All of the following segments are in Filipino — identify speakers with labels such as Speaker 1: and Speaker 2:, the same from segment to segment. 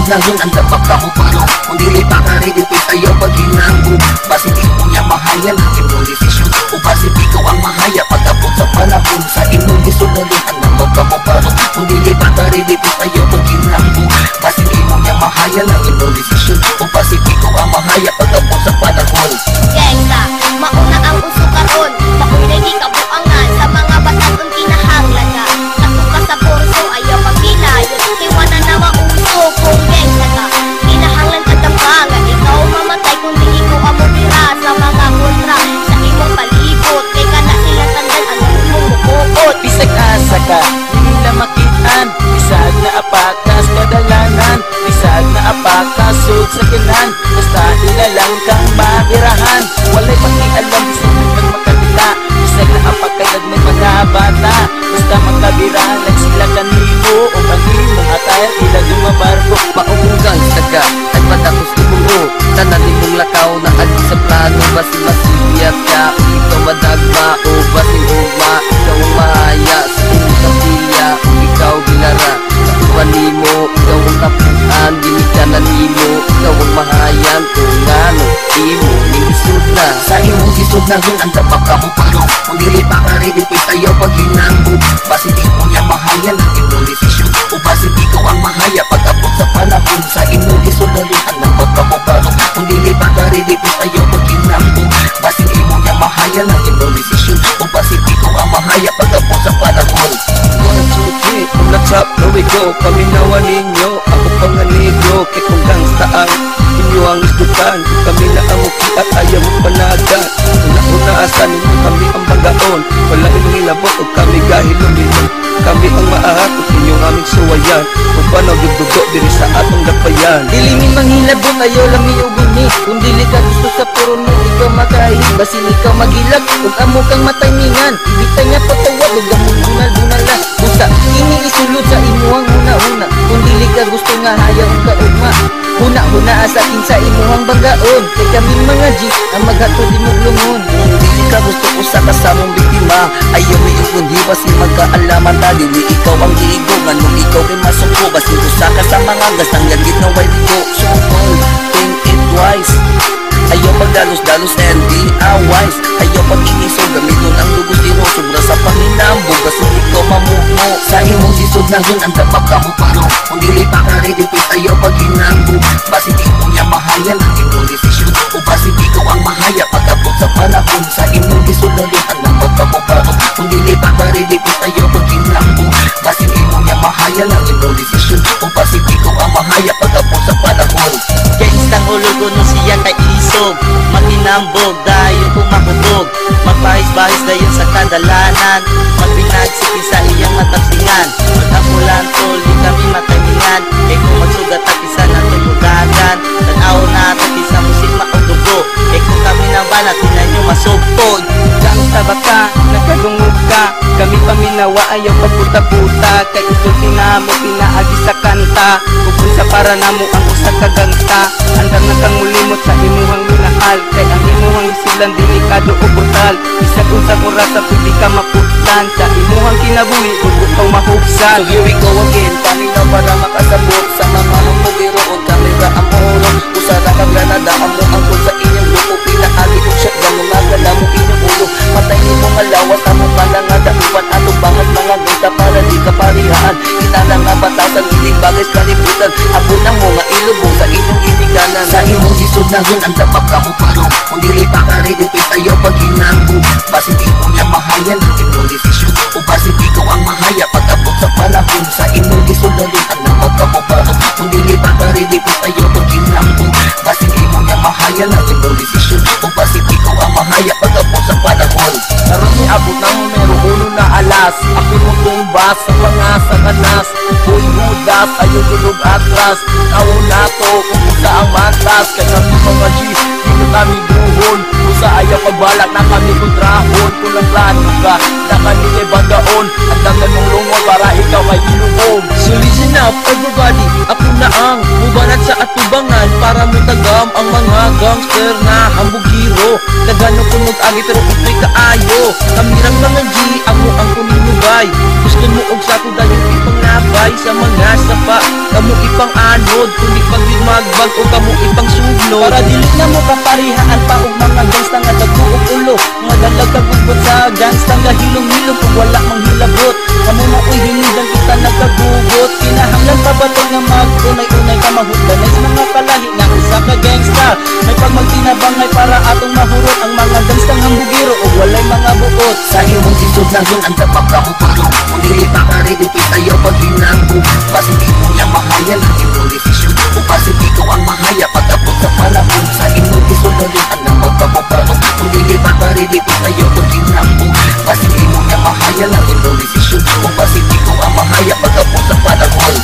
Speaker 1: na yun ang dapat ka mo paro. Kung dili pa ka ready, please ayaw paghinanggo. Basi di mo niya mahaya ng imong desisyon, o basi ikaw ang mahaya pag-abot sa panahon. Sa imong gisunodin ang dapat ka mo paro. Kung dili pa ka ready, please ayaw paghinanggo. Basi di mo niya mahaya ng imong desisyon, o basi ikaw ang mahaya pag-abot sa panahon.
Speaker 2: Gengsa, mauna ang uso karon, maunay gikabuangan sa mga bataton kinahanglan ka. Ako ka sa porso, ayaw pagbilayon, iwanan na mauso kung gengsa ka. Kinahanglan ka tambangan, ikaw mamatay kung di ikaw amubira sa mga kontra sa imong palibot. Kay ka na silang tandan ang imong mukukot.
Speaker 3: Bisag asa ka, hindi nila makitaan. Bisag na apakas kadalanan, bisag na apakas sud sa kinan. Basta ilalang kang mabirahan, walay pakialam bisag nagmakabila. Bisag na apakayag may mga bata, basta magkabirahan lang sila kanimo. O kanimong atayar ila dumabarko.
Speaker 1: Maunggang saga at matapos imuo, tanan imong lakaw na agi sa plano. Basi masibiyat ka, ikaw madagma o basi ugma. Ikaw ang mahaya sa imong kapilya, ikaw gilara tuwan nimo. Ikaw ang tapuan, ginikanan nimo. Ikaw ang mahayan kung ngano imo nilisod na. Sa imong gisod na yun ang dapat ka mo paro. Kung dili pa ka ready, please ayaw paghinanggo. Basi di mo niya mahaya ng imong desisyon, o basi ikaw ang mahaya pag-abot sa panahon. Sa imong gisod na yun ang dapat ka mo paro. Kung dili pa ka ready, please ayaw paghinanggo. Basi di mo niya mahaya ng imong desisyon, o basi ikaw ang mahaya pag-abot sa panahon.
Speaker 4: 1, 2, 3, on the top, here we go. Paminawan ninyo, ako panganigo. Kay kung gangsta ang inyo ang istutan, kami na ang muki at ayaw mo panagan. Una-unaasan ninyo kami ang bagaon, wala inyong ilabot o kami gahil luminong. Kami ang maahat o inyong aming suwayan, kung paano dudugo diri sa atong dapayan.
Speaker 3: Dili mi manghilabot, ayaw lang mi uguni. Kung dili ka gusto sa puro mo, ikaw makain. Basin ikaw magilag, kung amo kang matayningan. Ibitay nga patawag, huwag among bunal-bunal lang. Busa, ini isulod sa imuhang una-una. Kung dili ka gusto nga hayaw ang kaugma, huna-huna sa akin sa imuhang banggaon. Kay kaming mga G, ang maghatod di mong lungon.
Speaker 1: Dili ka gusto ko sa kasamong biktima, ayaw mo yung kundi basi magkaalaman ta. Dili ikaw ang giigo, nganong ikaw kay masuko. Basi usa ka sa mga gastang yagit na way ligo. So all, think it twice. Ayaw pagdalos-dalos and di wise. Ayaw pag-iniso, gamiton ang lugos dino. Sobra sa panginambog, basi ikaw mamukmo. Sa imong sisod na yun ang dapat ka mo paro. Kung dili pa ka ready, please ayaw paghinanggo. Basi di mo niya mahaya ng imong desisyon, o basi ikaw ang mahaya pag-abot sa panahon. Sa imong sisod na yun ang dapat ka mo paro. Kung dili pa ka ready, please ayaw paghinanggo. Basi di mo niya mahaya ng imong desisyon, o basi ikaw ang mahaya pag-abot sa panahon.
Speaker 3: Kaya instang ulo ko no siya kay isog, maginambog dayon kung makubog. Magpahis-bahis dayon sa kadalanan, magbinagsiki sa iyang matapsingan. Magkapulan tol, di kami matayningan. Kay kung magsugat at isa na tumudagan, tanaw na at isa musik maudugo. Kay kung kami na banat, tinan nyo masugpod.
Speaker 4: Gangsta ba ka, nakadungog ka, kami paminawa ayaw pagputa-puta. Kay ito tinamo, pinaagi sa kanta, kung sa para namo ang usa ka gangsta. Andang na kang mulimot sa imuhang minahal, kay ang imuhang isilan delikado o brutal. Bisag unsang oras sa pwede ka maputlan, sa imuhang kinabuhi kung ikaw mahugsan.
Speaker 1: So here we go again, paminaw para makasabot sa mga mugiroon. Kamera ang pohorong, usara kang granada, amo ang kung sa inyong lupo. Pinaagi kong shotgun, lumagala mo inyong ulo. Patay ni mo malawas, among malangada. Iwan atong bangat mga gita para di ka parihaan. Kinala nga batasan, iling bagay sa kalibutan. Abo ng mga ilubong sa inyong iniganan. Sa imong gisod na yun ang dapat ka mo paro. Kung dili pa ka ready, please ayaw paghinanggo. Basi di mo niya mahaya ng imong desisyon, o basi ikaw ang mahaya pag-abot sa panahon. Sa imong gisod na yun ang dapat ka mo paro. Kung dili pa ka ready, please ayaw paghinanggo. Basi di mo niya mahaya ng imong desisyon, o basi ikaw ang mahaya pag-abot sa panahon.
Speaker 4: Karon ni abot ng numero uno na alas, ako mo tumbas sa mga satanas. Uy hudas, ayaw dulog atras, tao na to kung sa ang matas. Kaya kami mga G, dito kami buhon, kung sa ayaw pagbalak na kami kontrahon. Kung lang plano ka, na kami kay bagaon, at dangan mong lungo para ikaw ay ilubog. So listen up everybody, ako na ang mubanat sa atubangan, para mutagam ang mga gangster na hambugiro. Nagano kunod agi pero ito'y kaayo, kamirang mga G, amo ang kuninugay. Question mo og sa ko dayon ipang nabay sa mga sapa. Kamu ipang anod, kundi pag magbag o kamu ipang suglod.
Speaker 3: Para dili na mo kaparihaan pa og mga gangsta nga dagkuog ulo. Mga dalag kagugot sa gangsta nga hilong-hilong kung wala mang hilabot. Kamu maoy hinidang kita nagkagugot. Kinahanglan pa ba to nga mag-unay-unay ka mahudlanay sa mga kalahi nga usa ka gangsta. May pagmagtinabangay para atong mahurot ang mga gangstang hambugiro o walay mga buot.
Speaker 1: Sa imong sisod na yun, ang dapat ka mapulong. Kung dili pa ka rin, ipitayo pag hinambong. Pasipin mo yung mahaya ng imong desisyon. Kung pasipin ko ang mahaya, pag-abot sa panahon. Sa imong sisod na yun, ang magpapaparong. Kung dili pa ka rin, ipitayo pag hinambong. Pasipin mo yung mahaya ng imong desisyon. Kung pasipin ko ang mahaya, pag-abot sa panahon.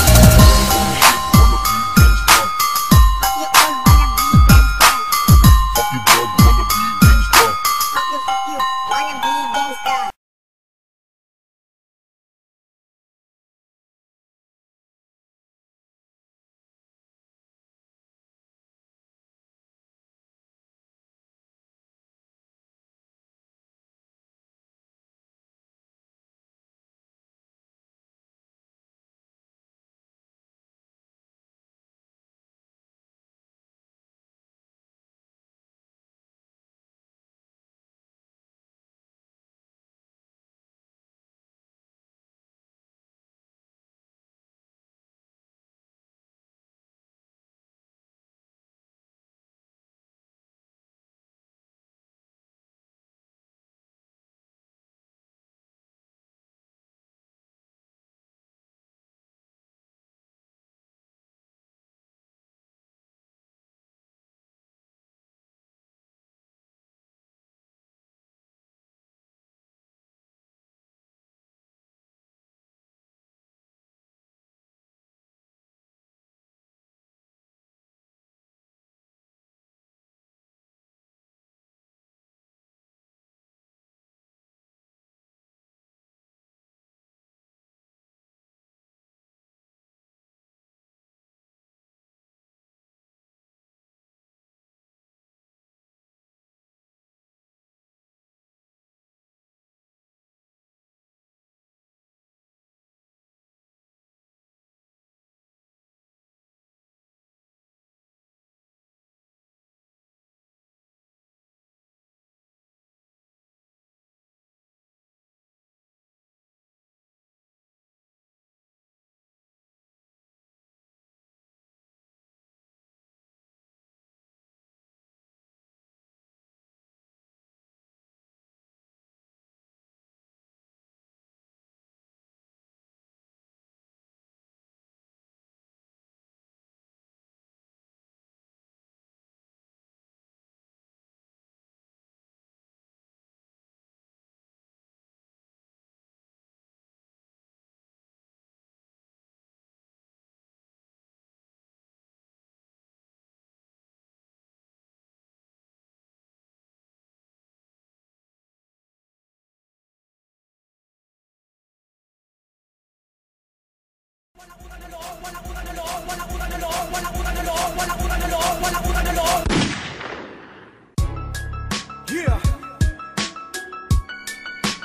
Speaker 5: Yeah.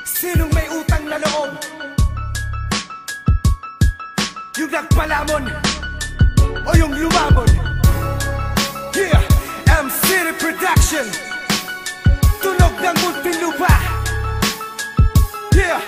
Speaker 5: Sinong may utang na loob? Yung nagpalamon o yung lumamon? Yeah, M-City Production, tunog ng Muntinlupa. Yeah,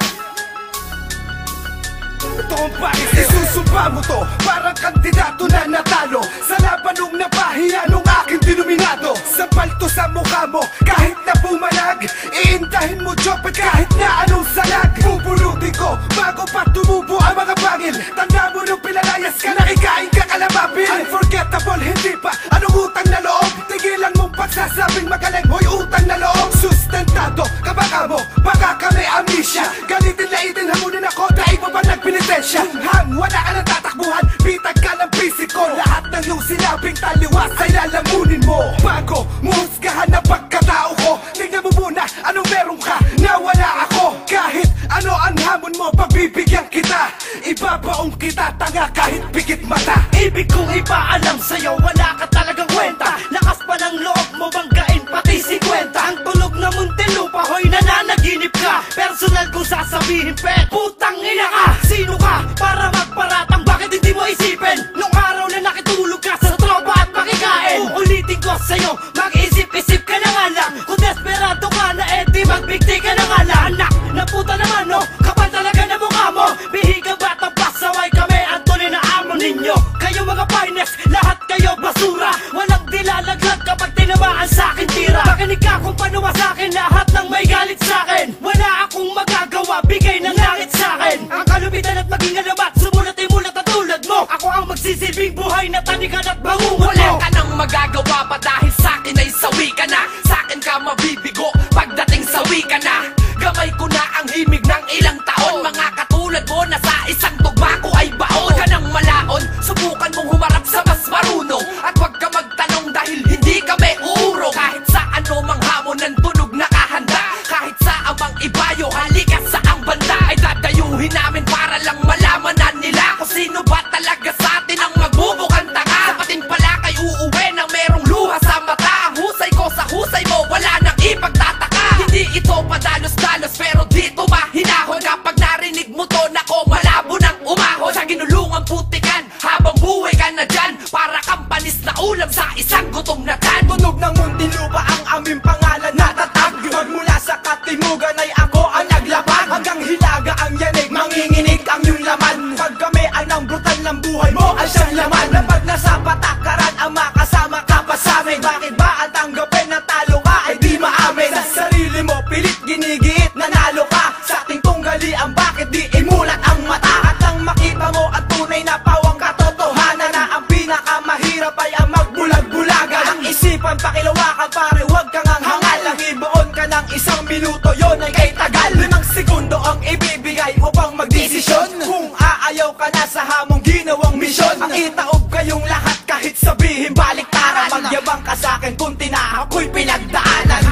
Speaker 5: ito ang paris. Isusumpa mo to, parang kandidato na natalo sa labanong napahiya nung aking dinominado. Sa palto sa mukha mo, kahit na bumalag, iindahin mo jopet kahit na anong salag. Pupulutin ko, bago pa tumubo ang mga bangil. Tanda mo nung pinalayas ka, nakikain ka kalabapin. Unforgettable, hindi pa, anong utang na loob? Tigilan mong pagsasabing magaling, hoy utang na loob. Sustentado, kabaka mo, baka kami amnesia. Galitin laitin, hamunin ako, dahil mo ba nagpinitensya? Hang, wala ka ng tatakbuhan, bitag ka ng pisiko. Lahat ng iyong sinabing taliwas ay lalamunin mo. Bago, muhusgahan ang pagkatao ko, tingnan mo muna, anong meron ka na wala ako. Kahit ano ang hamon mo, pagbibigyan kita. Ibabaong kita, tanga kahit pikit mata.
Speaker 3: Ibig kong ipaalam sa'yo, wala ka talagang kwenta. Lakas pa ng loob mo banggain pati si kwenta. Ang tulog na Muntinlupa, hoy nananaginip ka. Personal kong sasabihin, pet, putang
Speaker 5: ina ka! Sino ka para magparatang? Bakit hindi mo isipin? Nung araw na nakitulog ka sa tropa at makikain. Uulitin ko sa'yo, mag-isip-isip ka na nga lang. Kung desperado ka na, di magbigti ka na nga lang. Anak na puta naman, no? Kapal talaga na mukha mo. Bihiga batang pasaway kami at tunay na amo ninyo. Kayo mga finest, lahat kayo basura. Walang dilalaglag kapag tinamaan sa'kin tira. Makinig ka kung panuwa sa'kin lahat ng may galit sa'kin. Wala akong magagawa, bigay ng langit sa'kin. Ang kalupitan at maging alamat, sumulat-imulat at tulad mo. Ako ang magsisilbing buhay na tanikan at bangungot mo.
Speaker 6: Wala ka nang magagawa pa dahil sa'kin ay sawi ka na. Sa'kin ka mabibigo pagdating sawi ka na. Gamay ko na ang himig ng ilang taon. Mga katulad mo na sa isang tugma ko ay baon. Ka nang malaon, subukan mong humarap sa mas marunong. At huwag ka magtanong dahil hindi kami uurong. Kahit sa ano mang hamon ng tunog nakahanda. Kahit sa amang ibayo, halika sa ang banda. Ay dadayuhin namin para lang malamanan nila kung sino ba talaga sa atin ang magbubukang tanga. Sapatin pala kay uuwi nang merong luha sa mata. Ang husay ko sa husay mo, wala nang ipagtataka. Hindi ito padalos-dalos pero dito mahinahon. Kapag narinig mo to, nako malabo ng umahon. Sa ginulungang putikan, habang buhay ka na dyan. Para kang panis na ulam sa isang gutom na tan.
Speaker 5: Tunog ng Muntinlupa ang aming pangalan na tatag. Magmula sa katimugan ay ako ang naglapag. Hanggang Hilaga ang yanig, manginginig ang iyong laman. Pag kami anang brutal ng buhay mo ay siyang laman. Napag nasa patakaran ang makasama ka pa sa'min. Bakit ba ang tanggapin na talo ka ay di maamin? Sa sarili mo pilit ginigiit, nanalo ka. Sa ating tunggalian bakit di imulat ang mata? At nang makita mo ang tunay na pawang katotohanan na ang pinakamahirap ay ang magbulag-bulagan. Ang isipan pakilawakan pare, huwag kang hangal. Ang ibuon ka ng isang minuto, yon ay kay tagal. 5 segundo ang ibibigay upang magdesisyon. Kung aayaw ka na sa hamong ginawang misyon. Ang itaob kayong lahat kahit sabihin baliktaran. Magyabang ka sa'kin kung tina ako'y pinagdaanan.